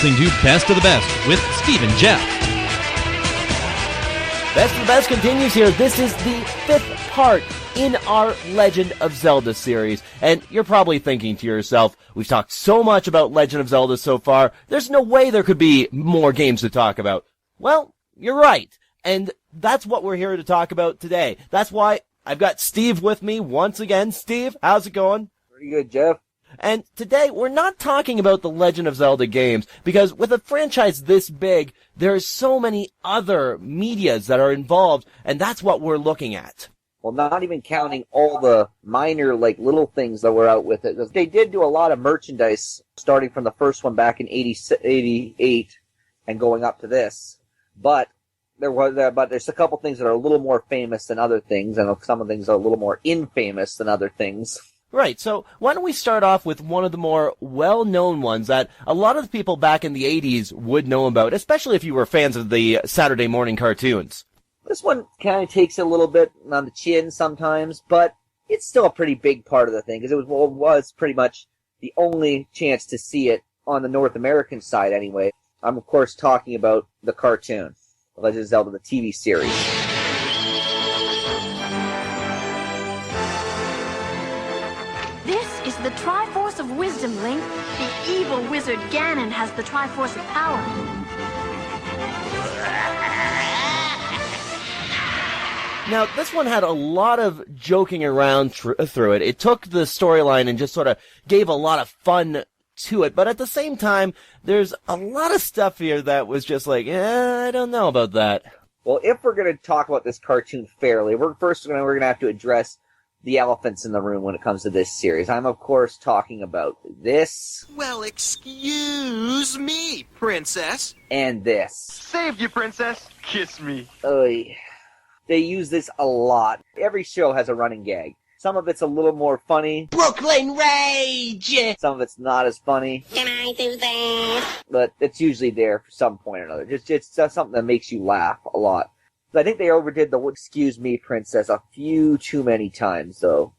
listening to Best of the Best with Steve and Jeff. Best of the Best continues here. This is the fifth part in our Legend of Zelda series. And you're probably thinking to yourself, we've talked so much about Legend of Zelda so far, there's no way there could be more games to talk about. Well, you're right. And that's what we're here to talk about today. That's why I've got Steve with me once again. Steve, how's it going? Pretty good, Jeff. And today, we're not talking about the Legend of Zelda games, because with a franchise this big, there's so many other medias that are involved, and that's what we're looking at. Well, not even counting all the minor, little things that were out with it. They did do a lot of merchandise, starting from the first one back in 88 and going up to this. But there's a couple things that are a little more famous than other things, and some of the things are a little more infamous than other things. Right, so why don't we start off with one of the more well-known ones that a lot of the people back in the 80s would know about, especially if you were fans of the Saturday morning cartoons. This one kind of takes it a little bit on the chin sometimes, but it's still a pretty big part of the thing, because it was pretty much the only chance to see it on the North American side anyway. I'm, of course, talking about the cartoon, Legend of Zelda, the TV series. This is the Triforce of Wisdom, Link. The evil wizard Ganon has the Triforce of Power. Now, this one had a lot of joking around through it. It took the storyline and just sort of gave a lot of fun to it, but at the same time, there's a lot of stuff here that was just like, I don't know about that. Well, if we're going to talk about this cartoon fairly, we're going to have to address the elephants in the room when it comes to this series. I'm, of course, talking about this. Well, excuse me, princess. And this. Saved you, princess. Kiss me. Oy. They use this a lot. Every show has a running gag. Some of it's a little more funny. Brooklyn Rage! Some of it's not as funny. Can I do that? But it's usually there for some point or another. It's something that makes you laugh a lot. I think they overdid the "excuse me, princess" a few too many times, though.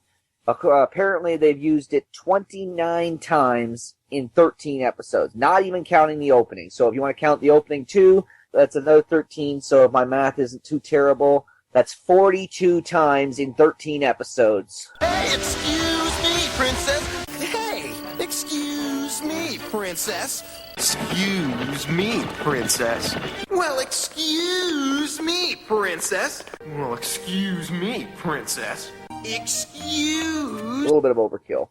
Apparently, they've used it 29 times in 13 episodes, not even counting the opening. So if you want to count the opening too, that's another 13. So if my math isn't too terrible, that's 42 times in 13 episodes. Hey, excuse me, princess. Hey, excuse me, princess. Excuse me, princess. Well, excuse me, princess. Well, excuse me, princess. Excuse... A little bit of overkill.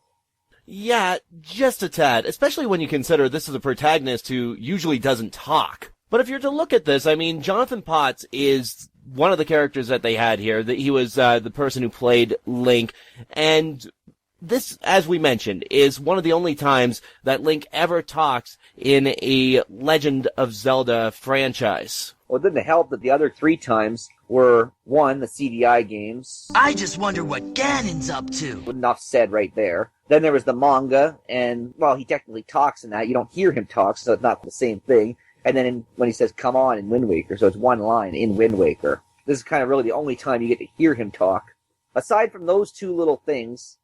Yeah, just a tad, especially when you consider this is a protagonist who usually doesn't talk. But if you're to look at this, I mean, Jonathan Potts is one of the characters that they had here. He was the person who played Link, and this, as we mentioned, is one of the only times that Link ever talks in a Legend of Zelda franchise. Well, it didn't help that the other 3 times were, 1, the CDI games. I just wonder what Ganon's up to. Enough said right there. Then there was the manga, and, well, he technically talks in that. You don't hear him talk, so it's not the same thing. And then when he says, "come on," in Wind Waker, so it's one line in Wind Waker. This is kind of really the only time you get to hear him talk. Aside from those 2 little things,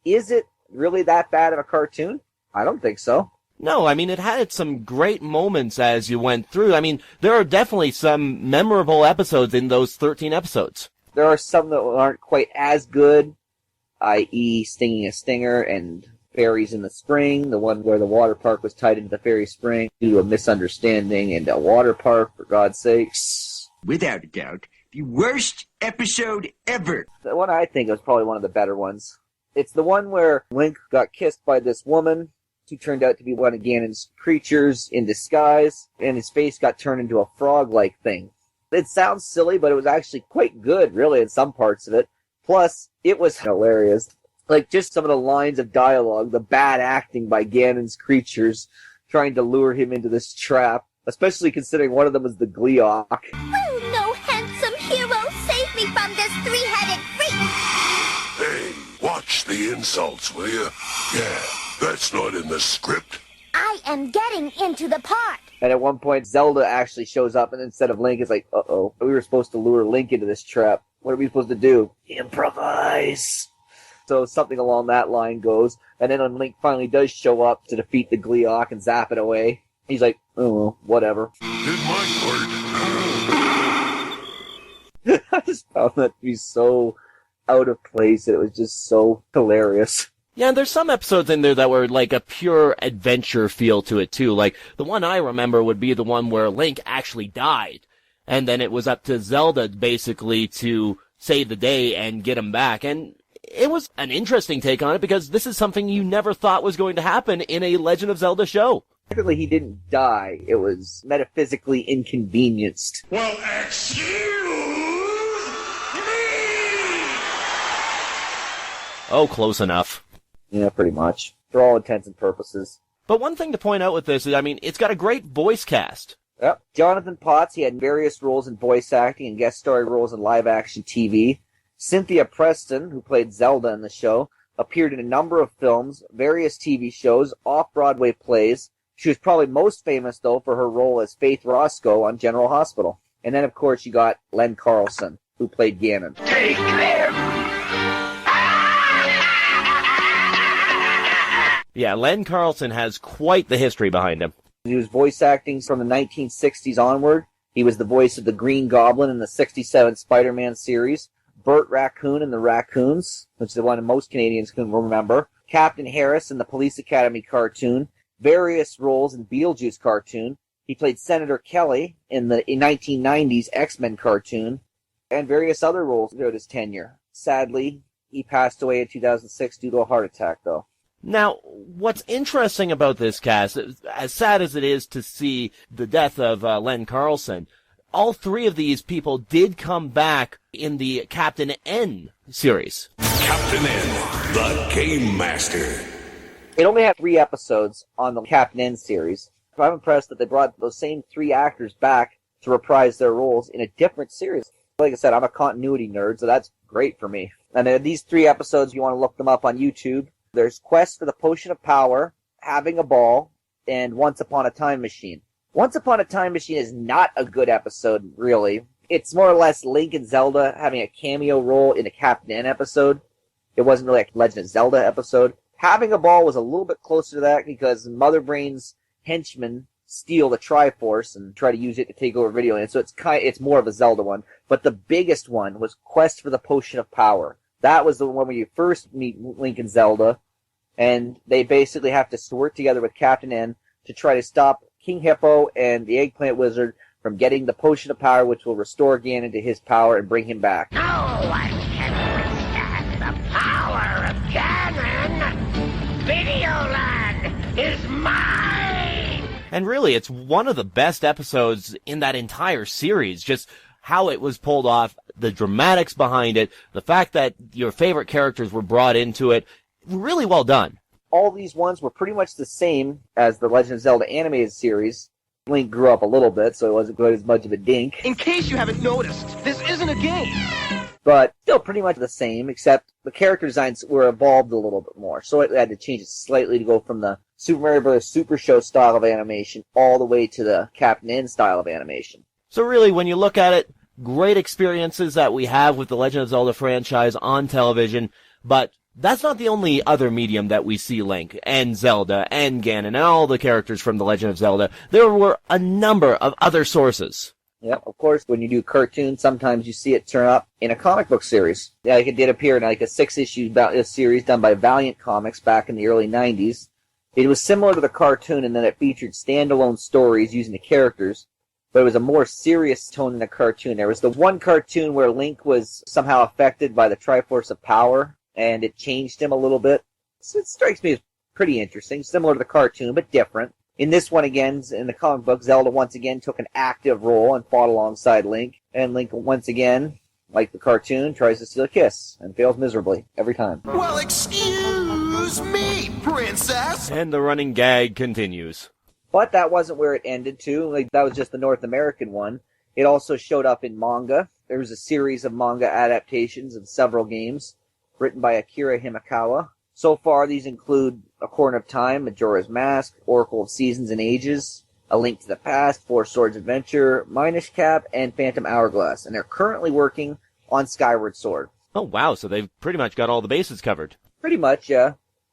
is it really that bad of a cartoon? I don't think so. No, I mean, it had some great moments as you went through. I mean, there are definitely some memorable episodes in those 13 episodes. There are some that aren't quite as good, i.e. Stinging a Stinger and Fairies in the Spring, the one where the water park was tied into the fairy spring due to a misunderstanding and a water park, for God's sakes. Without a doubt, the worst episode ever. The one I think is probably one of the better ones. It's the one where Link got kissed by this woman, who turned out to be one of Ganon's creatures in disguise, and his face got turned into a frog-like thing. It sounds silly, but it was actually quite good, really, in some parts of it. Plus, it was hilarious. Just some of the lines of dialogue, the bad acting by Ganon's creatures, trying to lure him into this trap, especially considering one of them was the Gleeok. Oh, no handsome hero, save me from this 3-headed freak! Hey, watch the insults, will you? Yeah, that's not in the script. I am getting into the part. And at one point, Zelda actually shows up, and instead of Link, it's like, uh-oh, we were supposed to lure Link into this trap. What are we supposed to do? Improvise! So something along that line goes, and then when Link finally does show up to defeat the Gleeok and zap it away, He's like, oh, well, whatever. Did my part. I just found that to be so out of place. It was just so hilarious. Yeah, and there's some episodes in there that were like a pure adventure feel to it too. Like, the one I remember would be the one where Link actually died. And then it was up to Zelda, basically, to save the day and get him back. And it was an interesting take on it, because this is something you never thought was going to happen in a Legend of Zelda show. Technically, he didn't die. It was metaphysically inconvenienced. Well, excuse me! Oh, close enough. Yeah, pretty much. For all intents and purposes. But one thing to point out with this is, I mean, it's got a great voice cast. Yep. Jonathan Potts, he had various roles in voice acting and guest starring roles in live-action TV. Cynthia Preston, who played Zelda in the show, appeared in a number of films, various TV shows, off-Broadway plays. She was probably most famous, though, for her role as Faith Roscoe on General Hospital. And then, of course, you got Len Carlson, who played Ganon. Take them! Yeah, Len Carlson has quite the history behind him. He was voice acting from the 1960s onward. He was the voice of the Green Goblin in the 67 Spider-Man series, Burt Raccoon in the Raccoons, which is the one most Canadians can remember, Captain Harris in the Police Academy cartoon, various roles in Beetlejuice cartoon. He played Senator Kelly in the 1990s X-Men cartoon, and various other roles throughout his tenure. Sadly, he passed away in 2006 due to a heart attack, though. Now, what's interesting about this cast, as sad as it is to see the death of Len Carlson, all three of these people did come back in the Captain N series. Captain N, the Game Master. It only had 3 episodes on the Captain N series. I'm impressed that they brought those same 3 actors back to reprise their roles in a different series. Like I said, I'm a continuity nerd, so that's great for me. And these 3 episodes, if you want to look them up on YouTube, there's Quest for the Potion of Power, Having a Ball, and Once Upon a Time Machine. Once Upon a Time Machine is not a good episode, really. It's more or less Link and Zelda having a cameo role in a Captain N episode. It wasn't really a Legend of Zelda episode. Having a Ball was a little bit closer to that because Mother Brain's henchmen steal the Triforce and try to use it to take over Video Land, so it's more of a Zelda one. But the biggest one was Quest for the Potion of Power. That was the one where you first meet Link and Zelda, and they basically have to work together with Captain N to try to stop King Hippo and the Eggplant Wizard from getting the Potion of Power, which will restore Ganon to his power and bring him back. No one can withstand the power of Ganon! Videoland is mine! And really, it's one of the best episodes in that entire series. Just how it was pulled off, the dramatics behind it, the fact that your favorite characters were brought into it. Really well done. All these ones were pretty much the same as the Legend of Zelda animated series. Link grew up a little bit, so it wasn't quite as much of a dink. In case you haven't noticed, this isn't a game. But still pretty much the same, except the character designs were evolved a little bit more. So it had to change it slightly to go from the Super Mario Bros. Super Show style of animation all the way to the Captain N style of animation. So really, when you look at it, great experiences that we have with the Legend of Zelda franchise on television, but that's not the only other medium that we see Link and Zelda and Ganon and all the characters from the Legend of Zelda. There were a number of other sources. Yep, of course, when you do cartoons, sometimes you see it turn up in a comic book series. Yeah, like it did appear in like a 6-issue series done by Valiant Comics back in the early 90s. It was similar to the cartoon in that it featured standalone stories using the characters, but it was a more serious tone in the cartoon. There was the one cartoon where Link was somehow affected by the Triforce of Power, and it changed him a little bit. So it strikes me as pretty interesting, similar to the cartoon, but different. In this one again, in the comic book, Zelda once again took an active role and fought alongside Link. And Link once again, like the cartoon, tries to steal a kiss and fails miserably every time. Well, excuse me, princess! And the running gag continues. But that wasn't where it ended, too. Like, that was just the North American one. It also showed up in manga. There was a series of manga adaptations of several games, written by Akira Himekawa. So far, these include A Corner of Time, Majora's Mask, Oracle of Seasons and Ages, A Link to the Past, Four Swords Adventure, Minish Cap, and Phantom Hourglass. And they're currently working on Skyward Sword. Oh, wow, so they've pretty much got all the bases covered. Pretty much, yeah.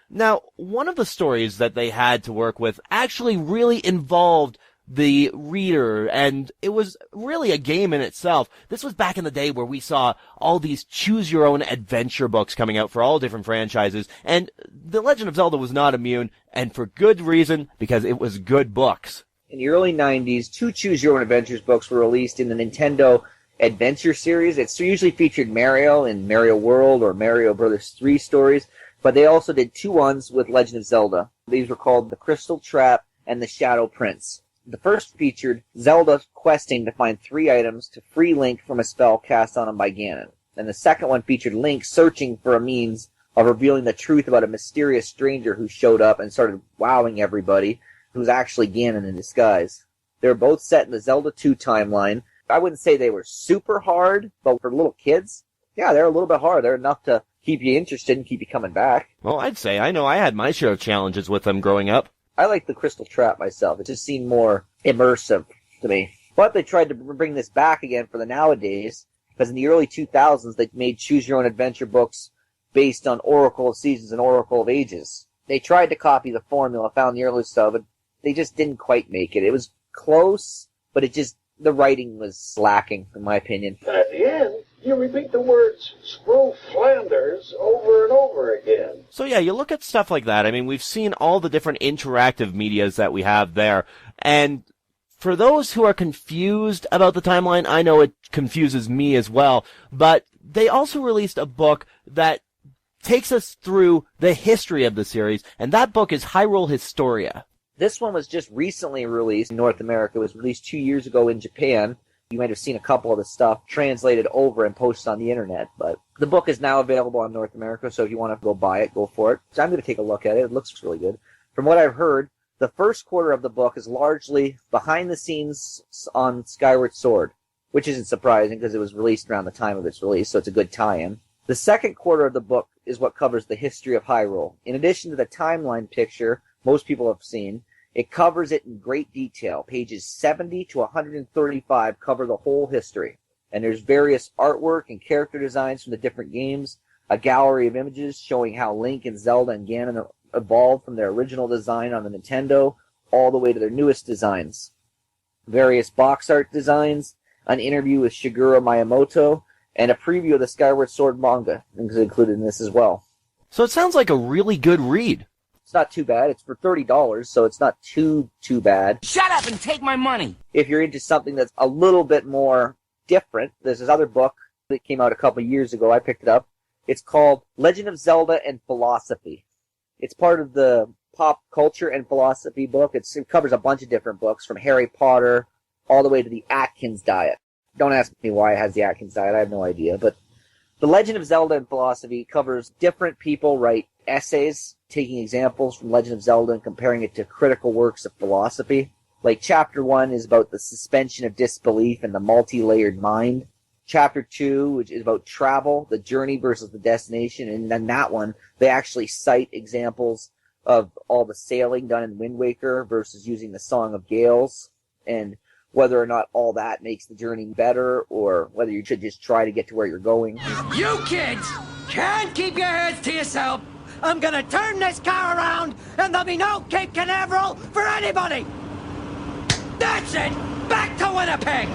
Now, one of the stories that they had to work with actually really involved the reader, and it was really a game in itself. This was back in the day where we saw all these choose-your-own-adventure books coming out for all different franchises, and The Legend of Zelda was not immune, and for good reason, because it was good books. In the early 90s, 2 choose-your-own-adventures books were released in the Nintendo Adventure series. It's usually featured Mario in Mario World or Mario Brothers 3 stories, but they also did 2 ones with Legend of Zelda. These were called The Crystal Trap and The Shadow Prince. The first featured Zelda questing to find 3 items to free Link from a spell cast on him by Ganon. And the second one featured Link searching for a means of revealing the truth about a mysterious stranger who showed up and started wowing everybody, who's actually Ganon in disguise. They were both set in the Zelda 2 timeline. I wouldn't say they were super hard, but for little kids, yeah, they're a little bit hard. They're enough to keep you interested and keep you coming back. Well, I'd say I know I had my share of challenges with them growing up. I like the Crystal Trap myself. It just seemed more immersive to me. But they tried to bring this back again for the nowadays, because in the early 2000s they made choose-your-own-adventure books based on Oracle of Seasons and Oracle of Ages. They tried to copy the formula found in the early stuff, but they just didn't quite make it. It was close, but the writing was lacking, in my opinion. At the end, you repeat the words Screw Flanders over and over again. So yeah, you look at stuff like that. I mean, we've seen all the different interactive medias that we have there. And for those who are confused about the timeline, I know it confuses me as well, but they also released a book that takes us through the history of the series, and that book is Hyrule Historia. This one was just recently released in North America. It was released 2 years ago in Japan. You might have seen a couple of the stuff translated over and posted on the internet, but the book is now available in North America, so if you want to go buy it, go for it. So I'm going to take a look at it. It looks really good. From what I've heard, the first quarter of the book is largely behind the scenes on Skyward Sword, which isn't surprising because it was released around the time of its release, so it's a good tie-in. The second quarter of the book is what covers the history of Hyrule. In addition to the timeline picture most people have seen, it covers it in great detail. Pages 70 to 135 cover the whole history. And there's various artwork and character designs from the different games, a gallery of images showing how Link and Zelda and Ganon evolved from their original design on the Nintendo all the way to their newest designs. Various box art designs, an interview with Shigeru Miyamoto, and a preview of the Skyward Sword manga is included in this as well. So it sounds like a really good read. It's not too bad. It's for $30, so it's not too bad. Shut up and take my money! If you're into something that's a little bit more different, there's this other book that came out a couple years ago. I picked it up. It's called Legend of Zelda and Philosophy. It's part of the pop culture and philosophy book. It covers a bunch of different books, from Harry Potter all the way to the Atkins diet. Don't ask me why it has the Atkins diet. I have no idea. But The Legend of Zelda and Philosophy covers different people write essays, taking examples from Legend of Zelda and comparing it to critical works of philosophy. Like Chapter 1 is about the suspension of disbelief and the multi-layered mind. Chapter 2, which is about travel, the journey versus the destination. And then that one, they actually cite examples of all the sailing done in Wind Waker versus using the Song of Gales, and whether or not all that makes the journey better, or whether you should just try to get to where you're going. You kids can't keep your heads to yourself. I'm gonna turn this car around, and there'll be no Cape Canaveral for anybody. That's it. Back to Winnipeg.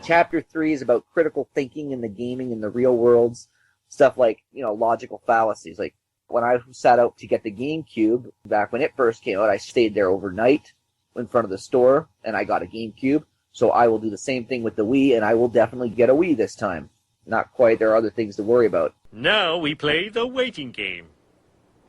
Chapter 3 is about critical thinking in the gaming and the real worlds. Stuff like, logical fallacies. Like, when I sat out to get the GameCube, back when it first came out, I stayed there overnight in front of the store, and I got a GameCube. So I will do the same thing with the Wii, and I will definitely get a Wii this time. Not quite. There are other things to worry about. Now we play the waiting game.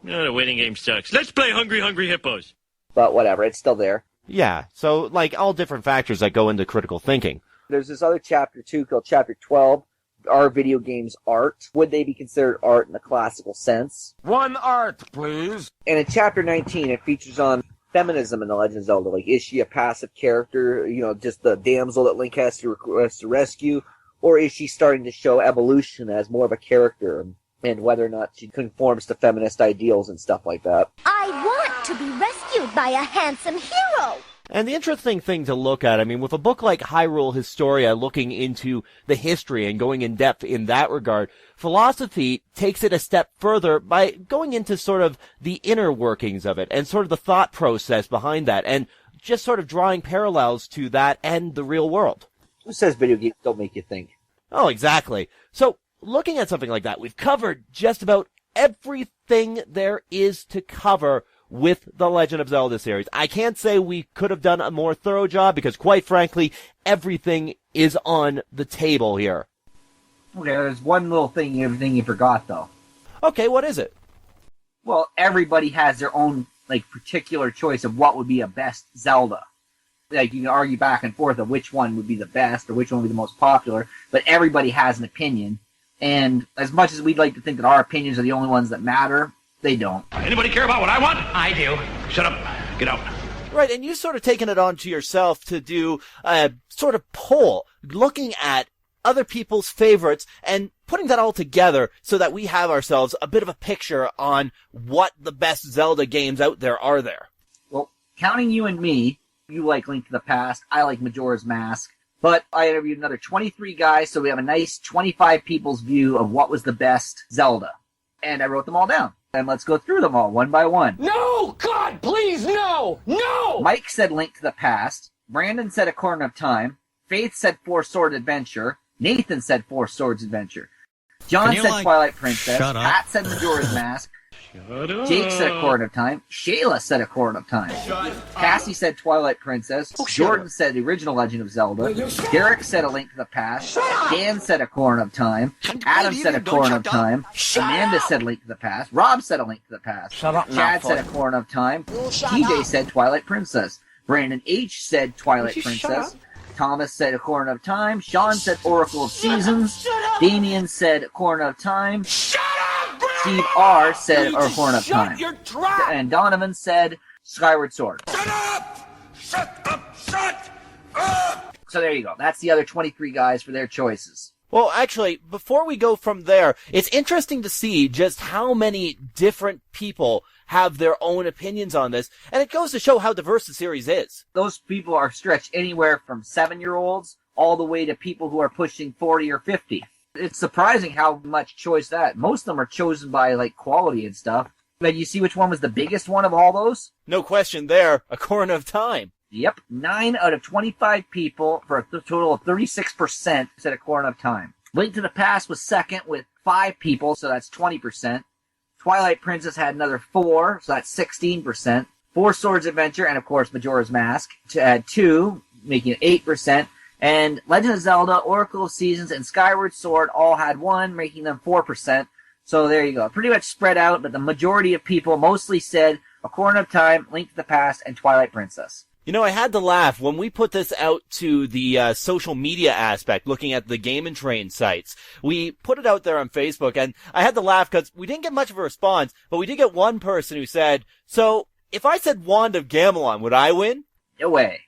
No, the waiting game sucks. Let's play Hungry Hungry Hippos. But whatever, it's still there. Yeah, so like all different factors that go into critical thinking. There's this other chapter, too, called Chapter 12. Are video games art? Would they be considered art in the classical sense? One art, please. And in Chapter 19, it features on feminism in The Legend of Zelda. Like, is she a passive character, just the damsel that Link has to rescue? Or is she starting to show evolution as more of a character, and whether or not she conforms to feminist ideals and stuff like that? I want to be rescued by a handsome hero. And the interesting thing to look at, I mean, with a book like Hyrule Historia looking into the history and going in depth in that regard, philosophy takes it a step further by going into sort of the inner workings of it and sort of the thought process behind that and just sort of drawing parallels to that and the real world. Who says video games don't make you think? Oh, exactly. So, looking at something like that, we've covered just about everything there is to cover with the Legend of Zelda series. I can't say we could have done a more thorough job because, quite frankly, everything is on the table here. Okay, there's one little thing you forgot, though. Okay, what is it? Well, everybody has their own, particular choice of what would be a best Zelda. You can argue back and forth of which one would be the best or which one would be the most popular, but everybody has an opinion. And as much as we'd like to think that our opinions are the only ones that matter, they don't. Anybody care about what I want? I do. Shut up. Get out. Right, and you've sort of taken it on to yourself to do a sort of poll, looking at other people's favorites and putting that all together so that we have ourselves a bit of a picture on what the best Zelda games out there are there. Well, counting you and me, you like Link to the Past, I like Majora's Mask, but I interviewed another 23 guys, so we have a nice 25 people's view of what was the best Zelda. And I wrote them all down. And let's go through them all, one by one. No! God, please, no! No! Mike said Link to the Past. Brandon said A Corner of Time. Faith said Four Sword Adventure. Nathan said Four Swords Adventure. John said Twilight Princess. Pat said Majora's Mask. Jake said A Corner of Time. Shayla said A Corner of Time. Cassie said Twilight Princess. Jordan said the original Legend of Zelda. Derek said A Link to the Past. Dan said A Corner of Time. Adam said A Corner of Time. Amanda said Link to the Past. Rob said A Link to the Past. Chad said A Corner of Time. TJ said Twilight Princess. Brandon H said Twilight Princess. Thomas said A Corner of Time. Sean said Oracle of Seasons. Damien said A Corner of Time. Steve R. said A Corner of Time. And Donovan said Skyward Sword. Shut up! Shut up! Shut up! So there you go. That's the other 23 guys for their choices. Well, actually, before we go from there, it's interesting to see just how many different people have their own opinions on this, and it goes to show how diverse the series is. Those people are stretched anywhere from 7-year-olds all the way to people who are pushing 40 or 50. It's surprising how much choice that. Most of them are chosen by, quality and stuff. But you see which one was the biggest one of all those? No question there, A Corner of Time. Yep, 9 out of 25 people, for a total of 36%, said A Corner of Time. Link to the Past was second with 5 people, so that's 20%. Twilight Princess had another 4, so that's 16%. Four Swords Adventure, and of course Majora's Mask, had 2, making it 8%. And Legend of Zelda, Oracle of Seasons, and Skyward Sword all had 1, making them 4%. So there you go. Pretty much spread out, but the majority of people mostly said A Corner of Time, Link to the Past, and Twilight Princess. You know, I had to laugh when we put this out to the social media aspect, looking at the Game and Train sites. We put it out there on Facebook, and I had to laugh because we didn't get much of a response, but we did get one person who said, so, if I said Wand of Gamelon, would I win? No way.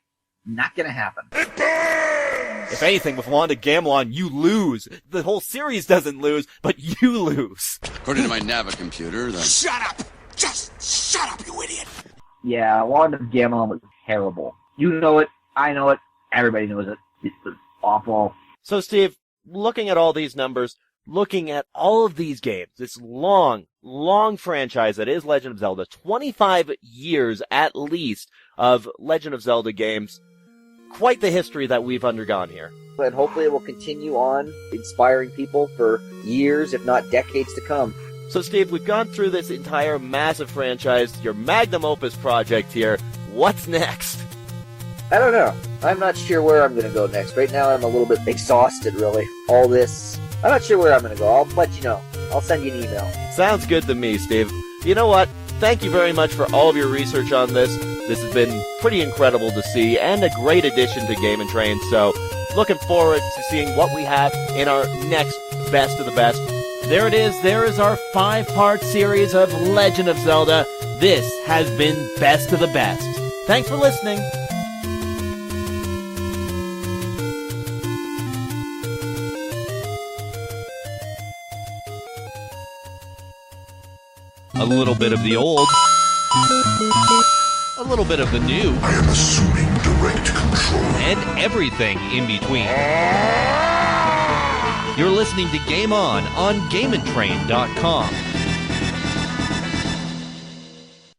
Not gonna happen. If anything, with Wand of Gamelon, you lose. The whole series doesn't lose, but you lose. According to my Nava computer, then... Shut up! Just shut up, you idiot! Yeah, Wand of Gamelon was terrible. You know it, I know it, everybody knows it. It was awful. So, Steve, looking at all these numbers, looking at all of these games, this long, long franchise that is Legend of Zelda, 25 years at least of Legend of Zelda games, quite the history that we've undergone here. And hopefully it will continue on inspiring people for years, if not decades to come. So, Steve, we've gone through this entire massive franchise, your magnum opus project here. What's next? I don't know. I'm not sure where I'm going to go next. Right now I'm a little bit exhausted, really. All this. I'm not sure where I'm going to go. I'll let you know. I'll send you an email. Sounds good to me, Steve. You know what? Thank you very much for all of your research on this. This has been pretty incredible to see and a great addition to Game & Train. So, looking forward to seeing what we have in our next Best of the Best. There it is. There is our 5-part series of Legend of Zelda. This has been Best of the Best. Thanks for listening. A little bit of the old, a little bit of the new. I am assuming direct control. And everything in between. You're listening to Game On GameandTrain.com.